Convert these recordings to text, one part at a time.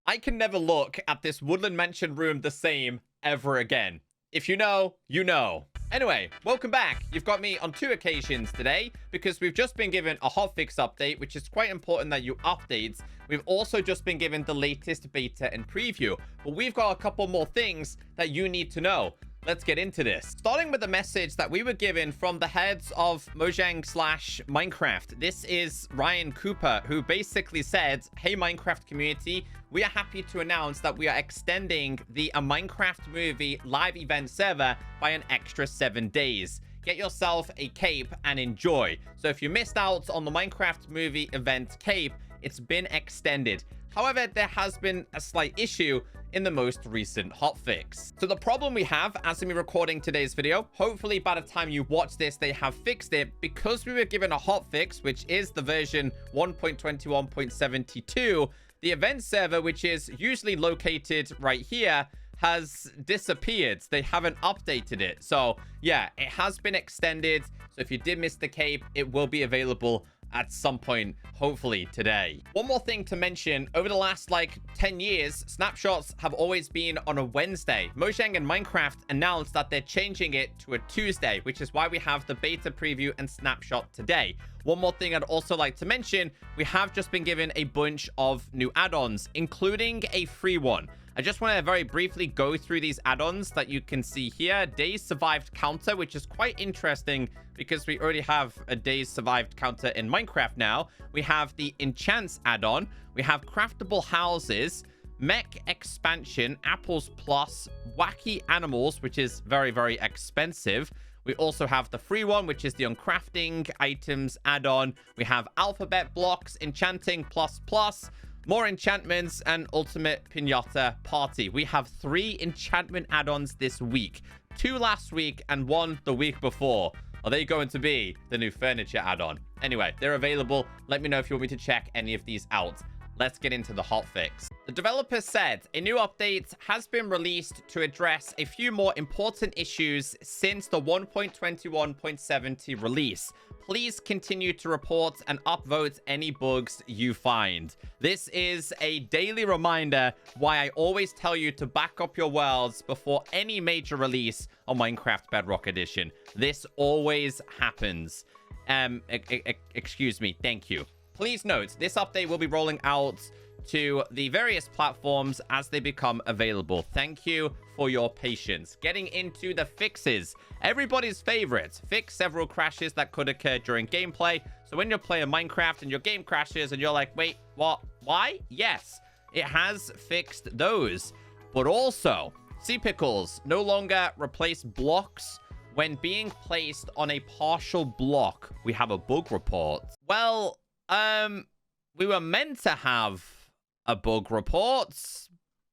I can never look at this Woodland Mansion room the same ever again. If you know, you know. Anyway, welcome back. You've got me on 2 occasions today because we've just been given a hotfix update, which is quite important that you update. We've also just been given the latest beta and preview, but we've got a couple more things that you need to know. Let's get into this. Starting with the message that we were given from the heads of Mojang/Minecraft. This is Ryan Cooper, who basically said, hey, Minecraft community, we are happy to announce that we are extending the A Minecraft Movie live event server by an extra 7 days. Get yourself a cape and enjoy. So if you missed out on the Minecraft Movie event cape, it's been extended. However, there has been a slight issue in the most recent hotfix. So the problem we have as I'm recording today's video, hopefully by the time you watch this, they have fixed it. Because we were given a hotfix, which is the version 1.21.72, the event server, which is usually located right here, has disappeared. They haven't updated it. So yeah, it has been extended. So if you did miss the cape, it will be available at some point, hopefully today. One more thing to mention, over the last 10 years, snapshots have always been on a Wednesday. Mojang and Minecraft announced that they're changing it to a Tuesday, which is why we have the beta preview and snapshot today. One more thing I'd also like to mention, we have just been given a bunch of new add-ons, including a free one. I just want to very briefly go through these add-ons that you can see here. Days survived counter, which is quite interesting because we already have a days survived counter in Minecraft now. We have the enchants add-on. We have craftable houses, mech expansion, apples plus, wacky animals, which is very, very expensive. We also have the free one, which is the uncrafting items add-on. We have alphabet blocks, enchanting plus plus, more enchantments, and ultimate pinata party. We have 3 enchantment add-ons this week, 2 last week and 1 the week before. Are they going to be the new furniture add-on? Anyway, they're available. Let me know if you want me to check any of these out. Let's get into the hotfix. The developer said a new update has been released to address a few more important issues since the 1.21.70 release. Please continue to report and upvote any bugs you find. This is a daily reminder why I always tell you to back up your worlds before any major release on Minecraft Bedrock Edition. This always happens. Excuse me. Thank you. Please note, this update will be rolling out to the various platforms as they become available. Thank you for your patience. Getting into the fixes. Everybody's favorite. Fix several crashes that could occur during gameplay. So when you're playing Minecraft and your game crashes and you're like, wait, what? Why? Yes, it has fixed those. But also, Sea Pickles no longer replace blocks when being placed on a partial block. We have a bug report. Well, we were meant to have a bug report,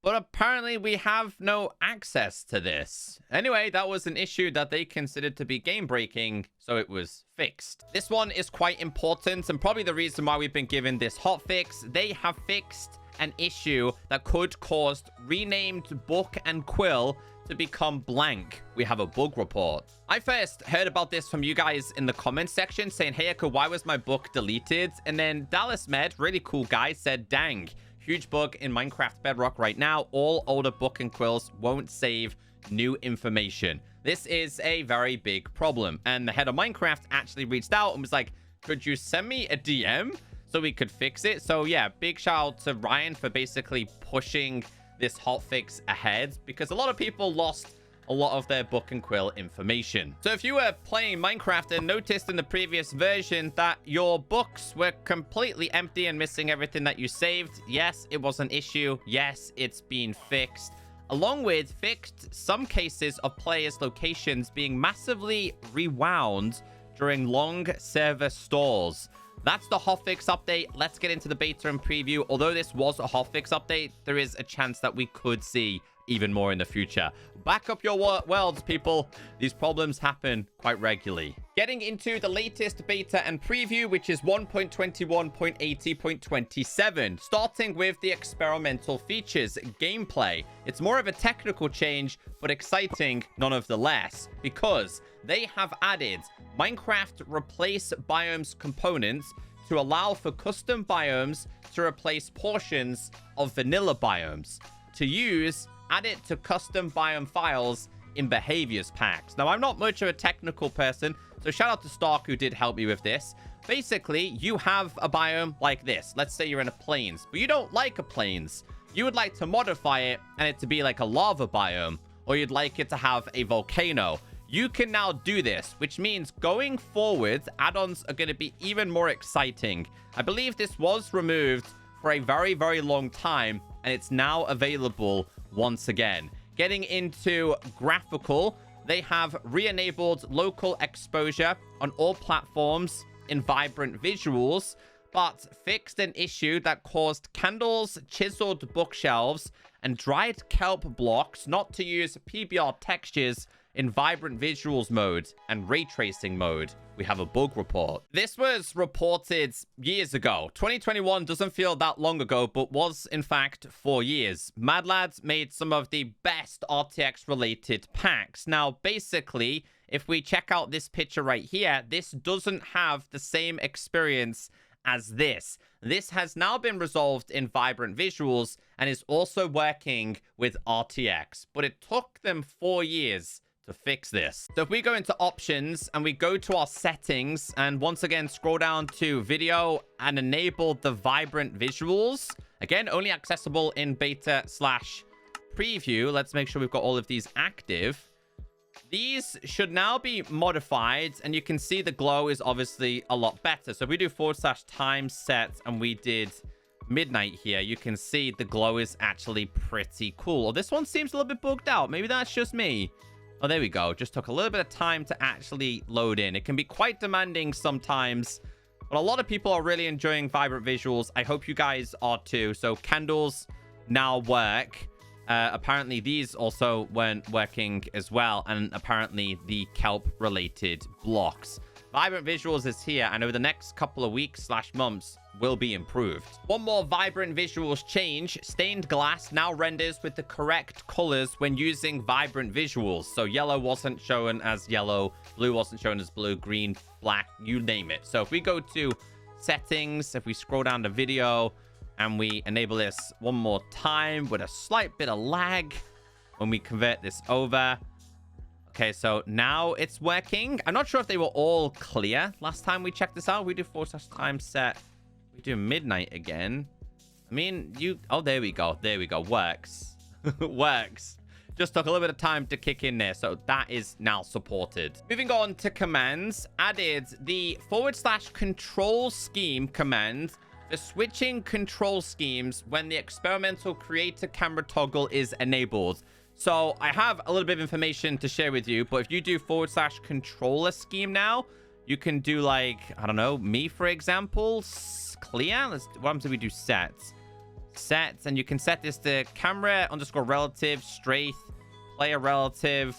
but apparently we have no access to this. Anyway, that was an issue that they considered to be game-breaking, so it was fixed. This one is quite important and probably the reason why we've been given this hotfix. They have fixed an issue that could cause renamed book and quill to become blank. We have a bug report. I first heard about this from you guys in the comments section saying, hey, Echo, why was my book deleted? And then Dallas Med, really cool guy, said, dang, huge bug in Minecraft Bedrock right now. All older book and quills won't save new information. This is a very big problem. And the head of Minecraft actually reached out and was like, could you send me a DM so we could fix it? So yeah, big shout out to Ryan for basically pushing this hotfix ahead because a lot of people lost a lot of their book and quill information. So if you were playing Minecraft and noticed in the previous version that your books were completely empty and missing everything that you saved, yes, it was an issue. Yes, it's been fixed. Along with fixed some cases of players' locations being massively rewound during long server stalls. That's the hotfix update. Let's get into the beta and preview. Although this was a hotfix update, there is a chance that we could see even more in the future. Back up your worlds, people. These problems happen quite regularly. Getting into the latest beta and preview, which is 1.21.80.27. Starting with the experimental features, gameplay. It's more of a technical change, but exciting none of the less, because they have added Minecraft replace biomes components to allow for custom biomes to replace portions of vanilla biomes. To use, add it to custom biome files in behaviors packs. Now, I'm not much of a technical person, so shout out to Stark who did help me with this. Basically, you have a biome like this. Let's say you're in a plains, but you don't like a plains. You would like to modify it and it to be like a lava biome, or you'd like it to have a volcano. You can now do this, which means going forward, add-ons are going to be even more exciting. I believe this was removed for a very, very long time, and it's now available once again. Getting into graphical, they have re-enabled local exposure on all platforms in vibrant visuals, but fixed an issue that caused candles, chiseled bookshelves, and dried kelp blocks not to use PBR textures in vibrant visuals mode and ray tracing mode. We have a bug report. This was reported years ago. 2021 doesn't feel that long ago, but was in fact 4 years. Mad Lads made some of the best RTX related packs. Now, basically, if we check out this picture right here, this doesn't have the same experience as this. This has now been resolved in vibrant visuals and is also working with RTX, but it took them 4 years to fix this. So if we go into options and we go to our settings and once again scroll down to video and enable the vibrant visuals, again, only accessible in beta/preview. Let's make sure we've got all of these active. These should now be modified, and you can see the glow is obviously a lot better. So if we do /time set and we did midnight here, you can see the glow is actually pretty cool. Oh, this one seems a little bit bugged out. Maybe that's just me. Oh, there we go. Just took a little bit of time to actually load in. It can be quite demanding sometimes, but a lot of people are really enjoying vibrant visuals. I hope you guys are too. So candles now work. Apparently these also weren't working as well, and apparently the kelp related blocks. Vibrant visuals is here, and over the next couple of weeks/months will be improved. One more vibrant visuals change: stained glass now renders with the correct colors when using vibrant visuals. So yellow wasn't shown as yellow, blue wasn't shown as blue, green, black, you name it. So if we go to settings, if we scroll down to video and we enable this one more time with a slight bit of lag when we convert this over. Okay, so now it's working. I'm not sure if they were all clear last time we checked this out. We do /time set. We do midnight again. I mean, oh, there we go. There we go. Works. Works. Just took a little bit of time to kick in there. So that is now supported. Moving on to commands. Added the /control scheme command for switching control schemes when the experimental creator camera toggle is enabled. So I have a little bit of information to share with you, but if you do /controller scheme now, you can do like, I don't know, me, for example, clear. What happens if we do sets? Sets, and you can set this to camera _relative, strafe, player relative.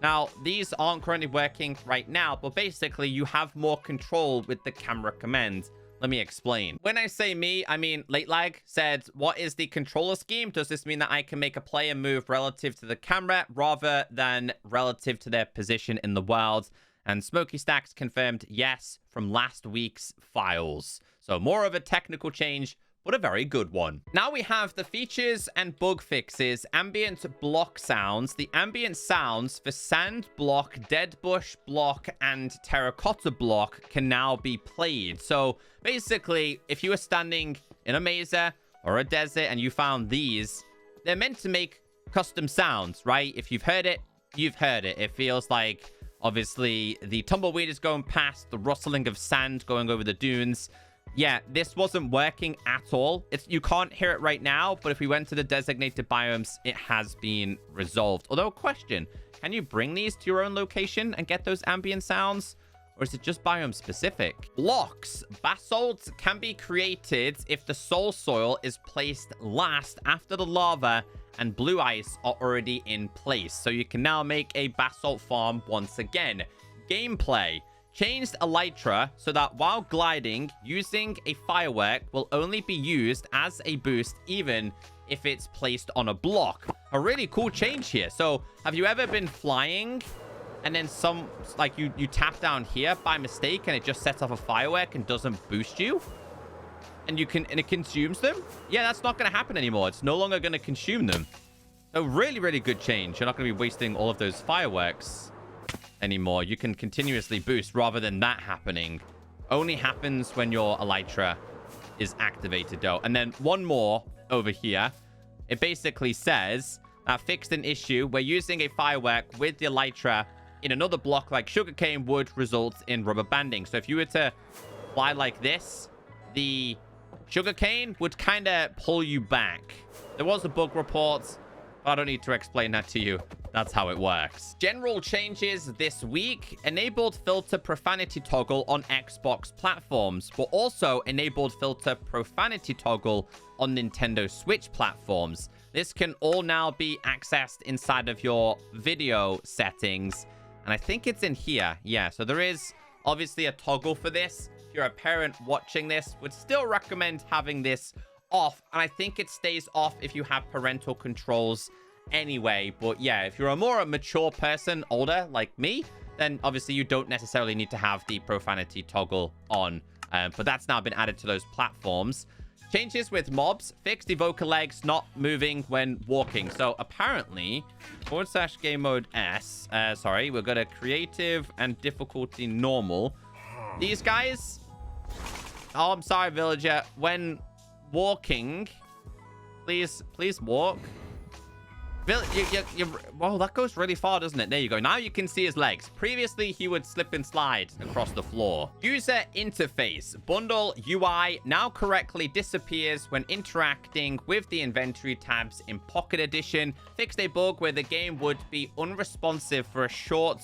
Now, these aren't currently working right now, but basically you have more control with the camera command. Let me explain. When I say me, I mean Late Lag said, what is the controller scheme? Does this mean that I can make a player move relative to the camera rather than relative to their position in the world? And Smoky Stacks confirmed yes from last week's files. So more of a technical change, but a very good one. Now we have the features and bug fixes. Ambient block sounds. The ambient sounds for sand block, dead bush block, and terracotta block can now be played. So basically, if you were standing in a mesa or a desert and you found these, they're meant to make custom sounds, right? If you've heard it, you've heard it. It feels like, obviously, the tumbleweed is going past, the rustling of sand going over the dunes. Yeah, this wasn't working at all. You can't hear it right now, but if we went to the designated biomes, it has been resolved. Although, question, can you bring these to your own location and get those ambient sounds? Or is it just biome specific? Blocks. Basalt can be created if the soul soil is placed last after the lava and blue ice are already in place. So you can now make a basalt farm once again. Gameplay. Changed elytra so that while gliding, using a firework will only be used as a boost even if it's placed on a block. A really cool change here. So have you ever been flying and then like you tap down here by mistake and it just sets off a firework and doesn't boost you, and it consumes them. Yeah, that's not going to happen anymore. It's no longer going to consume them. So really, really good change. You're not going to be wasting all of those fireworks anymore. You can continuously boost rather than that happening. Only happens when your elytra is activated, though. And then one more over here. It basically says that fixed an issue where using a firework with the elytra in another block like sugarcane would result in rubber banding. So if you were to fly like this, the sugarcane would kind of pull you back. There was a bug report, but I don't need to explain that to you. That's how it works. General changes this week. Enabled filter profanity toggle on Xbox platforms, but also enabled filter profanity toggle on Nintendo Switch platforms. This can all now be accessed inside of your video settings. And I think it's in here. Yeah, so there is obviously a toggle for this. If you're a parent watching this, would still recommend having this off. And I think it stays off if you have parental controls anyway. But yeah, if you're a more mature person, older like me, then obviously you don't necessarily need to have the profanity toggle on. But that's now been added to those platforms. Changes with mobs. Fixed evoker legs not moving when walking. So apparently, /game mode S. Sorry, we'll go to creative and difficulty normal. These guys. Oh, I'm sorry, villager. When walking, please walk. Whoa, that goes really far, doesn't it? There you go. Now you can see his legs. Previously, he would slip and slide across the floor. User interface. Bundle UI now correctly disappears when interacting with the inventory tabs in Pocket Edition. Fixed a bug where the game would be unresponsive for a short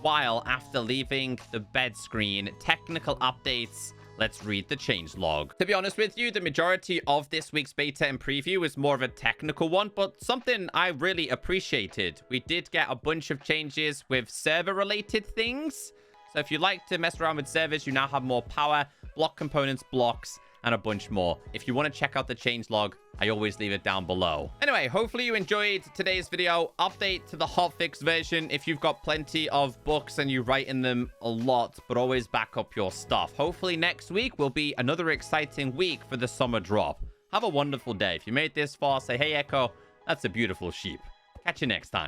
while after leaving the bed screen. Technical updates. Let's read the changelog. To be honest with you, the majority of this week's beta and preview is more of a technical one, but something I really appreciated. We did get a bunch of changes with server-related things. So if you like to mess around with servers, you now have more power, block components, blocks, and a bunch more. If you want to check out the changelog, I always leave it down below. Anyway, hopefully you enjoyed today's video. Update to the hotfix version if you've got plenty of books and you write in them a lot, but always back up your stuff. Hopefully next week will be another exciting week for the summer drop. Have a wonderful day. If you made this far, say, hey, Echo, that's a beautiful sheep. Catch you next time.